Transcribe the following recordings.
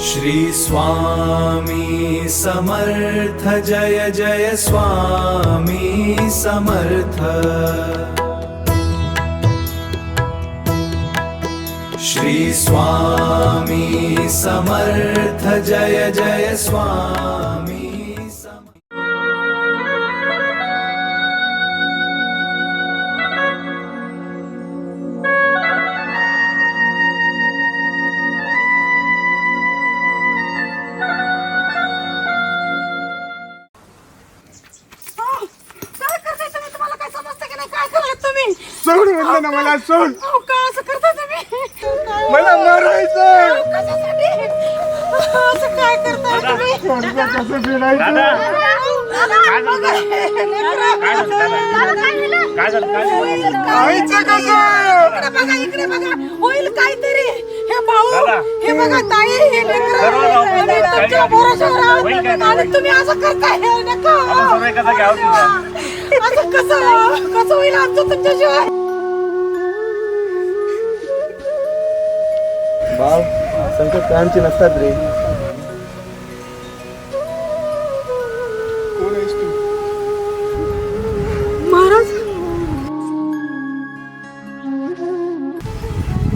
श्री स्वामी समर्थ जय जय स्वामी समर्थ। श्री स्वामी समर्थ जय जय स्वामी समर्थ। सोड म्हणलं ना मला, सोड. का असं करता तुम्ही? मला मारायचं. कशासाठी असं काय करताय तुम्ही? सोडलं कसं फिरायचं. खायचं कसं. इकडे बघा, होईल काहीतरी. हे भाऊ, हे बघा ताई, हे लेकरं, आम्ही तुमच्या भरोश्यावर आहोत. आणि तुम्ही असं करताय. नका. असं कसं होईल आमचं तुमच्याशिवाय? बाळ, संकट कायमची नसतात रे. कोण आहेस तू? महाराज,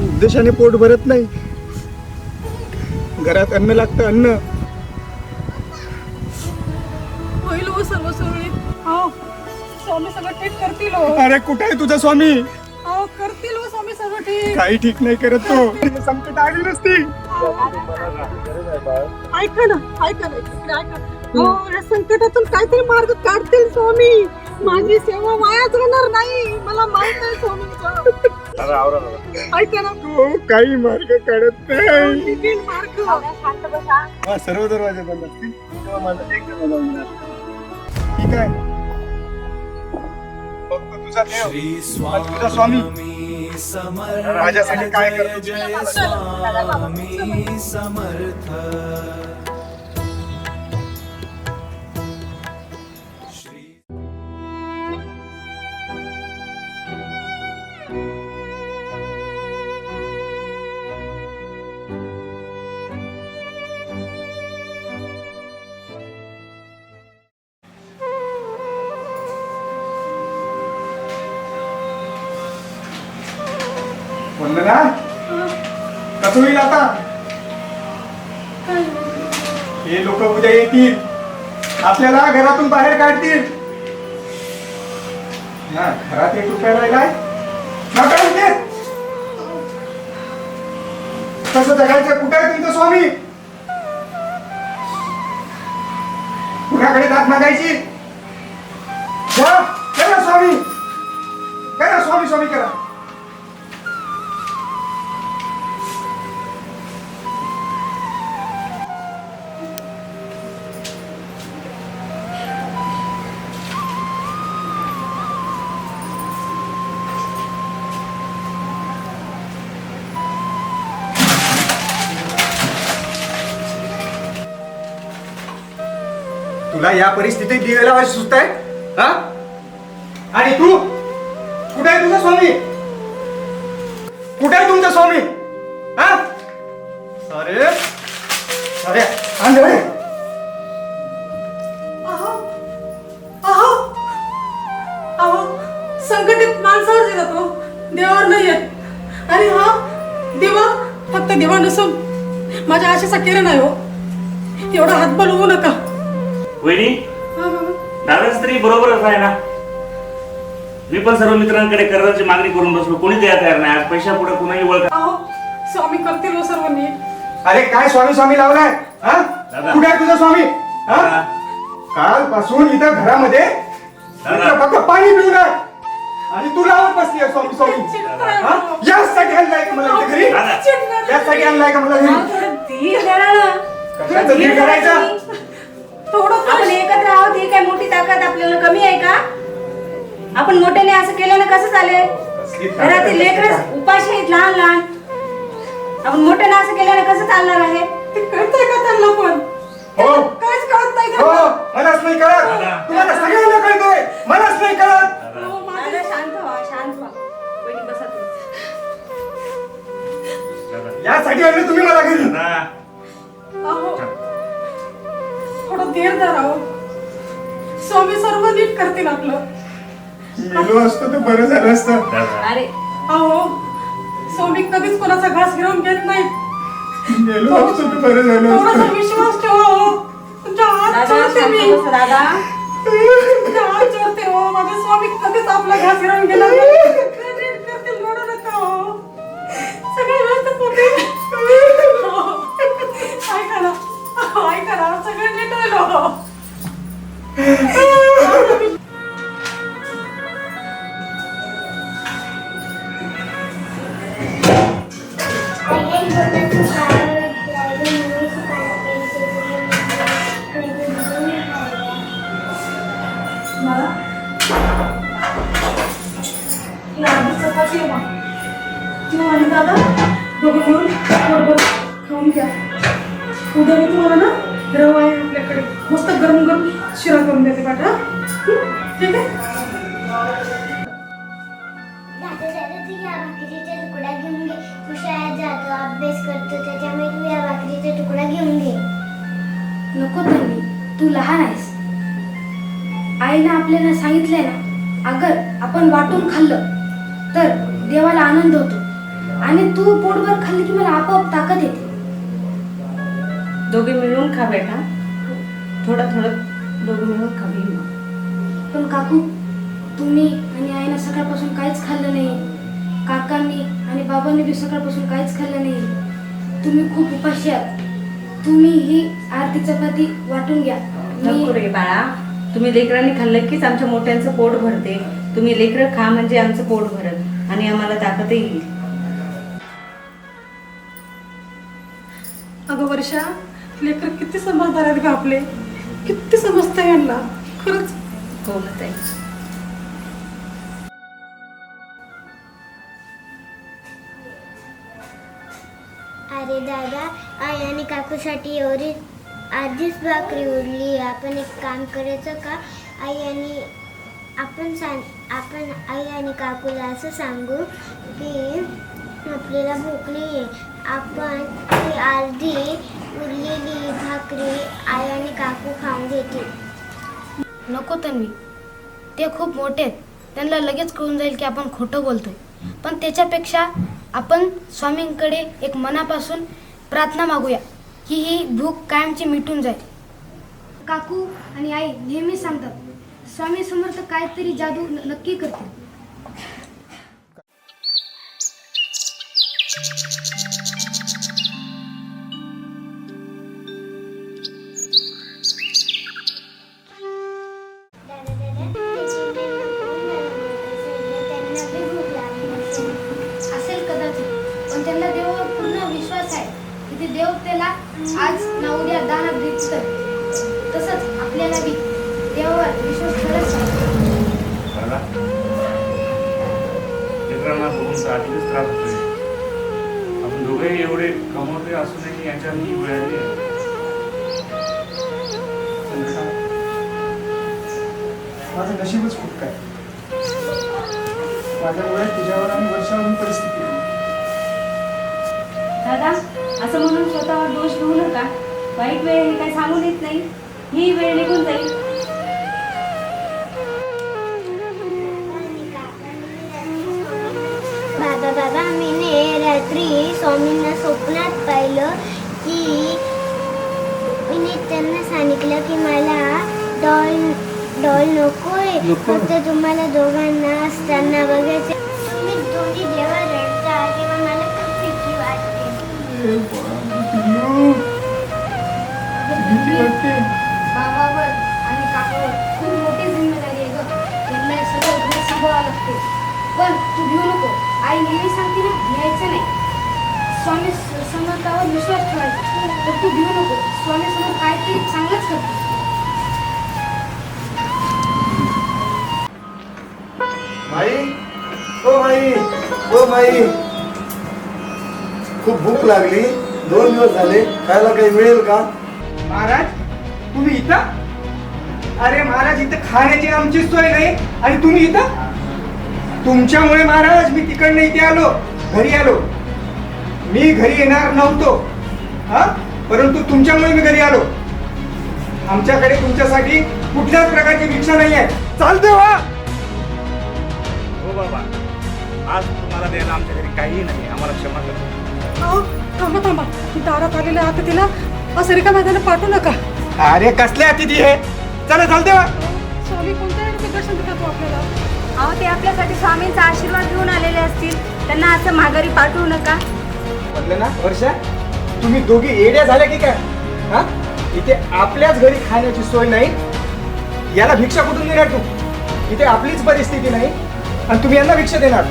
उद्देशाने पोट भरत नाही. घरात अन्न लागतं, अन्न. होईल हो सर्व सुरळीत. हो, स्वामी सगळं ठीक करतील हो. अरे कुठे आहे तुझा स्वामी? हो, करतील हो स्वामी सगळं ठीक. काही ठीक नाही करत तो. संकट आली नसती. ऐका ना, इकडे ऐका. हो, या संकटातून काहीतरी मार्ग काढतील स्वामी. माझी सेवा वायाच जाणार नाही. मला माहित आहे स्वामींचं. ऐका ना, तो काही मार्ग काढत नाही. निघेल मार्ग. हा, सर्व दरवाजे बंद असतील तेव्हा माझा एक दरवाजा उघडा. ठीक आहे, फक्त तुझा देव, श्री तुझा स्वामी स्वामी समर्थ माझ्यासाठी काय करतो? जय जय स्वामी समर्थ। श्री वंदना, कसं होईल आता? हे लोक उद्या येतील, आपल्याला घरातून बाहेर काढतील. हा, घरात 1 रुपया राहिलाय नका इथे. कसं जगायचं? कुठे आहे तुमचा स्वामी? कुणाकडे दात मागायची? जा, करा स्वामी, करा स्वामी, स्वामी करा. तुला या परिस्थितीत दिवेला वाशी सुचत आहे? हा? आणि तू कुठे आहे तुझा स्वामी? कुठे आहे तुमचा स्वामी? हा? अरे अरे आंधळे. अहो, संकटित माणसावर येतात हो, देवावर नाही येत. आणि हा देवा फक्त देवा नसून माझ्या आशेचा किरण आहे हो. एवढा हातबल होऊ नका. वहिनी, हा, बाबा. दादाच तरी बरोबरच आहे ना. मी पण सर्व मित्रांकडे कर्जाची मागणी करून बसलो, कोणी द्यायला तयार नाही. आज पैशा पुढे कुणाही वळख. अहो, स्वामी करतील हो सर्व नीट. अरे काय स्वामी स्वामी लावलाय? हा? दादा. कुठे आहे तुझा स्वामी? हा? दादा. कालपासून इथं घरामध्ये दादा. फक्त पाणी पिऊन आहे. आणि तू लावत बसली आहे स्वामी स्वामी. चिडताय हा? हो. यासाठी आणलाय का मला इथे घरी? दादा. चिडणार. यासाठी आणलाय का मला घरी? थोडं धीर धरा ना. कशाचं धीर करायचं? थोडं आपण एकत्र आहोत, ही काय मोठी ताकद आपल्याला कमी आहे का? आपण मोठ्याने असं केल्यानं कसं चालेल? घरातील लेकरं उपाशी आहेत, लहान लहान. आपण मोठ्याने असं केल्यानं कसं चालणार आहे? ते कळतंय का त्यांना पण? हो. काहीच कळत नाही हो, त्यांना. मलाच नाही कळत. दादा. तुम्हाला सगळ्यांना कळतंय, मलाच नाही कळत. हो, माझं- दादा शांत व्हा, शांत व्हा. वहिनी बसा तुम्ही. यासाठी आणलं तुम्ही मला घरी. दादा. अहो थोडं धीर धरा हो. स्वामी सर्व नीट करतील आपलं. मेलो असतो तर बरं झालं असतं. दादा अरे अहो स्वामी कधीच कोणाचा घास गिरवून घेत नाहीत. मेलो असतो तर बरं झालं थोडासा असतं. विश्वास ठेवा हो. तुमच्या हात दादा जोडते शांत मी. बस दादा. तुमच्या हात जोडते हो. माझे स्वामी कधीच आपला घास गिरवून गेला नाही. नीट करतील, रडू नका हो. सगळं व्यवस्थित होतील. हो. ऐका ना, ऐका ना, सगळं नीट होईल हो. चपाती आहे मग. तू आणि दादा दोघं मिळून बरोबर खाऊन घ्या. उद्या मी तुम्हाला ना रवा आहे आपल्याकडे मस्त गरम गरम शिरा करून देते पाठा. ठीक आहे. दादा दादा तू या भाकरीचा तुकडा घेऊन घे. तू शाळेत जातो अभ्यास करतो त्याच्यामुळे तू या भाकरीचा तुकडा घेऊन घे. नको तन्वी, तू लहान आहेस. आईनं आपल्याला सांगितलंय ना, अगर आपण वाटून खाल्लं तर देवाला आनंद होतो आणि तू पोटभर खाल्ली की मला आपोआप ताकद येते. दोघे मिळून खा बेटा. थोडं थोडं दोघे मिळून खा घे मग. पण काकू, तुम्ही आणि आईनं सकाळपासून काहीच खाल्लं नाही. काकांनी आणि बाबांनी बी सकाळपासून काहीच खाल्लं नाही. तुम्ही खूप उपाशी आहात. तुम्ही ही अर्धी चपाती वाटून घ्या. नको रे बाळा, तुम्ही लेकरांनी खाल्लं कीच आमच्या मोठ्यांचं पोट भरते. तुम्ही लेकरं खा म्हणजे आमचं पोट भरत आणि आम्हाला ताकद येईल. अगं वर्षा, लेकर किती समजदार आहेत ग आपले. किती समजतं यांना खरंच. हो ना ताई. अरे दादा आई आणि काकूसाठी एवढी आधीच भाकरी उरली. आपण एक काम करायचं का? आपण आई आणि काकूला असं सांगू की आपल्याला भूक नाही आहे. आपण ती अर्धी उरलेली भाकरी आई आणि काकू खाऊन घेतील. नको तन्वी, ते खूप मोठे आहेत. त्यांना लगेच कळून जाईल की आपण खोटं बोलतोय. पण त्याच्यापेक्षा आपण स्वामींकडे एक मनापासून प्रार्थना मागूया की ही भूक कायमची मिटून जाईल. काकू आणि आई नेहमी सांगतात, स्वामी समर्थ काहीतरी जादू नक्की करतील. दादा दादा ते चिमण्यांना कोण बनवलं असेल? त्यांना बी भूक लागली असेल. असेल कदाचित, पण त्यांना देवावर पूर्ण विश्वास आहे की ते देव त्याला आज ना उद्या दानात देतील. तसंच आपल्याला बी देवावर विश्वास खरंच आहे. दादा लेकरांना बघून तर आधीच त्रास होतोय. आपण दोघेही एवढे कमवते असूनही यांच्या ही वेळ आली आहे. माझं नशीबच खूप काय. माझ्यामुळे तुझ्यावर आणि वर्षावरून परिस्थिती आली. दादा असं म्हणून स्वतःवर दोष घेऊ नका. वाईट वेळ हे काही सांगून येत नाही. ही वेळ निघून जाईल. दादा दादा मी रात्री स्वामींना स्वप्नात पाहिलं की मी त्यांना सांगितलं की मला डॉल नकोय. फक्त तुम्हाला दोघांना असताना बघायचं. तुम्ही दोन्ही जेव्हा रडता तेव्हा मला खूप भीती वाटते. भीती वाटते. बाबावर आणि काकावर खूप मोठी जिम्मेदारी आहे ग. त्यांना हे सगळं घर सांभाळावं लागते. पण तू भिऊ नको. आई नेहमी सांगते ना, भियायचं नाही. स्वामी समर्थावर विश्वास ठेवायचा. तर तू भिऊ नको. स्वामी समर्थ काहीतरी चांगलंच करते. माई, ओ माई, ओ माई, खूप भूक लागली. 2 दिवस झाले. खायला काही मिळेल का? महाराज तुम्ही इथं? अरे महाराज इथं खाण्याची आमची सोय नाही आणि तुम्ही इथं? तुमच्यामुळे महाराज मी तिकडनं इथे आलो, घरी आलो. मी घरी येणार नव्हतो. हा परंतु तुमच्यामुळे मी घरी आलो. आमच्याकडे तुमच्यासाठी कुठल्याच प्रकारची भिक्षा नाही आहे. चालते वा. हो बाबा, आज तुम्हाला द्यायला आमच्या घरी काहीही नाही, आम्हाला क्षमा करा. अहो, थांबा थांबा, दारात आलेल्या अतिथीला असं रिकाम्या हाताने पाठवू नका. अरे कसले अतिथी आहे. चला चालते वा. स्वामी कोणत्या वेळेचं दर्शन देतात हो आपल्याला? अहो ते आपल्यासाठी स्वामींचा आशीर्वाद घेऊन आलेले असतील, त्यांना असं माघारी पाठवू नका. म्हटलं ना वर्षा, तुम्ही दोघी एड्या झाल्या की काय? हा, इथे आपल्याच घरी खाण्याची सोय नाही, याला भिक्षा कुठून देणार तू? इथे आपलीच परिस्थिती नाही आणि तुम्ही यांना भिक्षा देणार?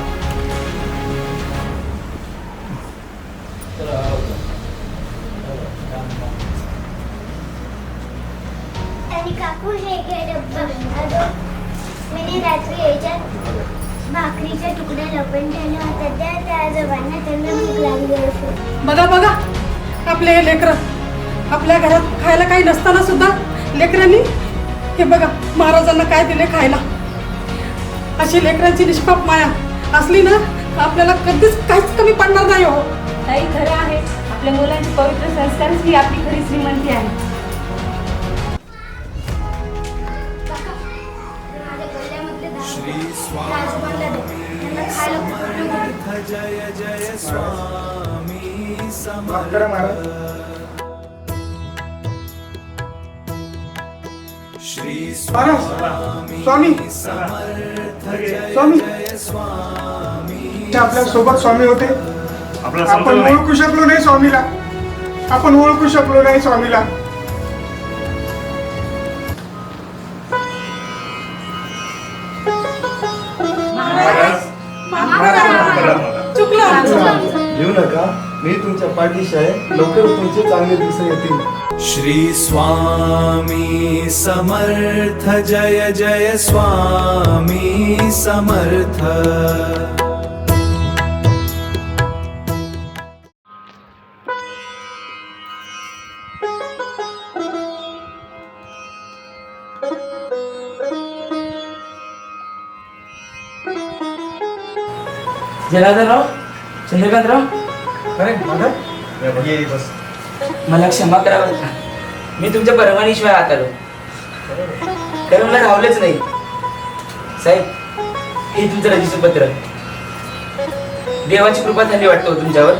आणि काकू हे घे डब्बा. अगं मी रात्री याच्यात भाकरीच्या तुकड्या लपवून ठेवल्या होत्या, त्या आजोबांना, त्यांना भूक लागली असेल. बघा बघा, आपले हे लेकरं, आपल्या घरात खायला काही नसताना सुद्धा लेकरांनी हे बघा महाराजांना काय दिले खायला. अशी लेकरांची निष्पाप माया असली ना, आपल्याला कधीच काहीच कमी पडणार नाही हो. ताई खरं आहे, आपल्या मुलांचे पवित्र संस्कारच ही आपली खरी श्रीमंती आहे. माझ्या गल्ल्यामधले दहा श्री रुपये आजोबांना दे. त्यांना खायला खूप उपयोग होतो. समर्थ जय जय स्वामी माफ करा महाराज. श्री महाराज, स्वामी समर्थ जय स्वामी जय स्वामी आपल्या सोबत स्वामी होते. आपल्याला आपण समजलं नाही. ओळखू शकलो नाही स्वामीला. आपण ओळखू शकलो नाही स्वामीला. चुकलं आमचं. येऊ नका, मी तुमच्या पाठीशी आहे. लवकर तुमचे चांगले दिवस येतील. श्री स्वामी समर्थ जय जय स्वामी समर्थ जनार्दनराव, चंद्रकांतराव, अरे माधव, ये बस. मला क्षमा करा बरं का. मी तुमच्या परवानगीशिवाय आत आलो. कारण मला रावलेच नाही. साहेब, हे तुमचं रजिस्टर पत्र. देवाची कृपा झाली वाटतं हो तुमच्यावर.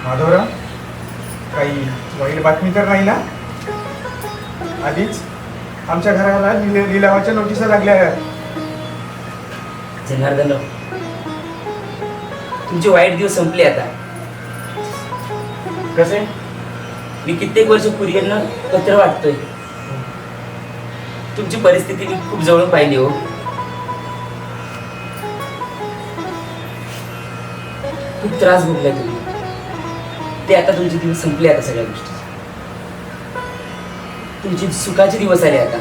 माधवराव, काही वाईट बातमी तर नाही ना? आधीच आमच्या घराला लिलावाच्या नोटिसा लागल्या आहेत. जनार्दनराव, तुमचे वाईट दिवस संपले आता. कसे? मी कित्येक वर्ष कुरिअरनं पत्र वाटतोय. तुमची परिस्थिती मी खूप जवळून पाहिली हो. खूप त्रास भोगलाय तुम्ही. ते आता तुमचे दिवस संपले आता सगळ्या गोष्टी. तुमचे सुखाचे दिवस आले आता.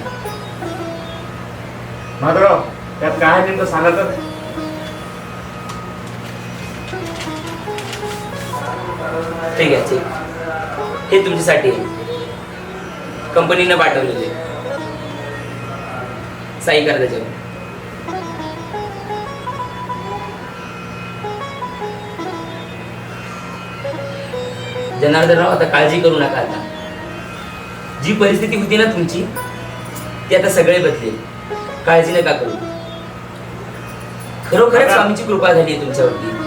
माधवराव, त्यात काय नेमकं सांगा तर. ठीक आहे, ठीक. हे तुमच्यासाठी आहे. कंपनीनं पाठवलेले. सही करा त्याच्यावर. जनार्दनराव, आता काळजी करू नका. आता जी परिस्थिती होती ना तुमची, ती आता सगळे बदलेल. काळजी नका करू. खरोखरच स्वामीची कृपा झाली आहे तुमच्यावरती.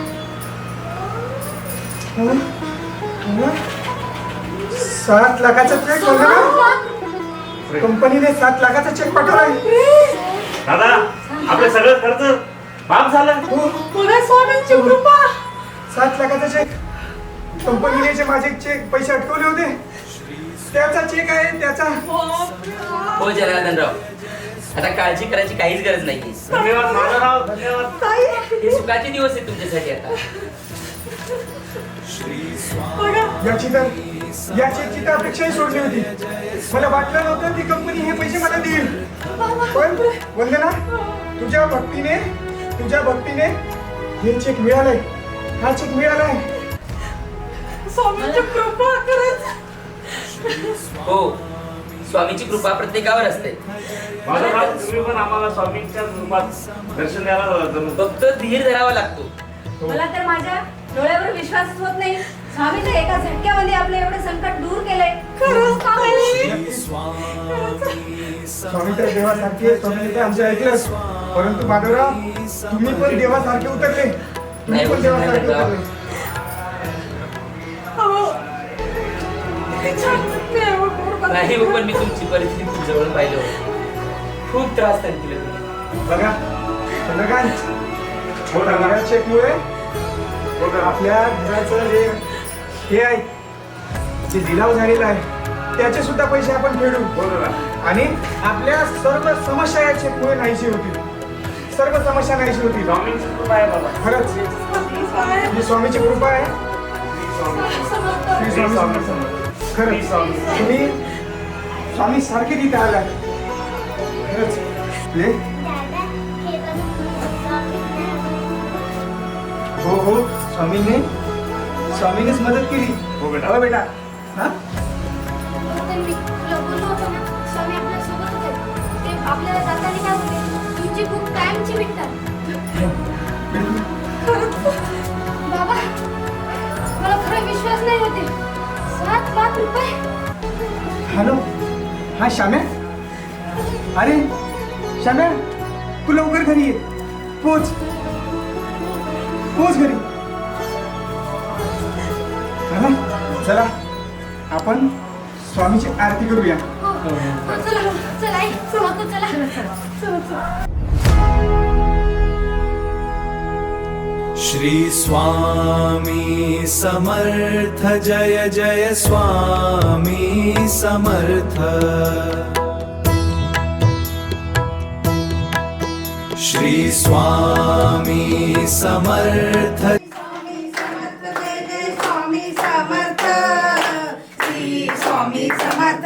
7 लाखाचा चेक कंपनीने 7 लाखाचा चेक पाठवलाय. दादा, आपले सगळं खर्च माफ झालं. पुन्हा स्वामींची कृपा. 7 लाखाचा चेक कंपनीने जे माझे चेक पैसे अटकवले होते, त्याचा चेक आहे त्याचा. हो जनार्दनराव, आता काळजी करायची काहीच गरज नाही. धन्यवाद माधवराव, धन्यवाद. हे सुखाचे दिवस आहेत तुमच्यासाठी आता. या चेकची तर अपेक्षाही सोडली होती. मला वाटलं नव्हतं ती कंपनी हे पैसे मला देईल. पण वंदना, तुझ्या भक्तीने हे चेक मिळालंय. हा चेक मिळालाय. स्वामींची कृपा खरंच. हो, स्वामीची कृपा प्रत्येकावर असते. माधवराव, तुम्ही पण आम्हाला स्वामींच्या रूपात दर्शन द्यायला जमतं. फक्त धीर धरावा लागतो. मला तर माझ्या डोळ्यावर विश्वासच होत नाही. स्वामी तर एका झटक्यामध्ये आपलं एवढं संकट दूर केलंय. श्री स्वामी स्वामी तर देवासारखे आहे, स्वामीने ते आमचं ऐकलंच. परंतु माधवराव, तुम्ही पण देवासारखे उतरले. तुम्ही पण देवासारखे उतरले. नाही हो, पण मी तुमची परिस्थिती खूप जवळ पाहिलं हो. खूप त्रास त्यांनी दिले तुम्ही. बघा चंद्रकांत, मोठ्या चेकमुळे आपल्या घराचं हे आहे, जे लिलाव झालेला आहे त्याचे सुद्धा पैसे आपण फेडू. आणि आपल्या सर्व समस्या या चेकमुळे नाहीशी होतील. सर्व समस्या नाहीशी होतील. स्वामींची कृपा आहे बाबा. खरंच ही स्वामीची कृपा आहे. श्री स्वामी समर्थ. खरंच तुम्ही स्वामी सारखे तिथे आला. खरंच ले दादा हे बघ हो हो, स्वामीनेच मदत केली. हो बेटा. हो बेटा. हा मी तुला बोललो होतो ना, स्वामी आपल्या सोबत होते. ते आपल्याला जाताना काय होते, तुमची भूक कायमची मिटतात. बाबा, मला खरा विश्वास नाही होते. 7 लाख रुपये. हॅलो, हा श्याम्या. अरे श्याम्या, तू लवकर घरी ये. पोच घरी. चला आपण स्वामीची आरती करूया. चला आई, चला. श्री स्वामी समर्थ जय जय स्वामी समर्थ. श्री स्वामी समर्थ. स्वामी समर्थ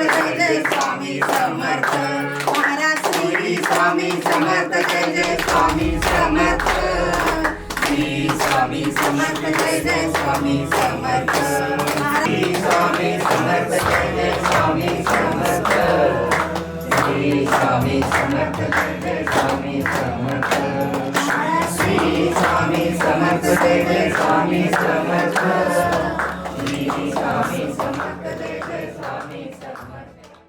जय जय स्वामी समर्थ. महाराज श्री स्वामी समर्थ जय जय स्वामी समर्थ. श्री स्वामी समर्थ जय जय स्वामी समर्थ. श्री स्वामी समर्थ जय जय स्वामी समर्थ. श्री स्वामी समर्थ जय जय स्वामी समर्थ. श्री स्वामी समर्थ जय जय स्वामी समर्थ.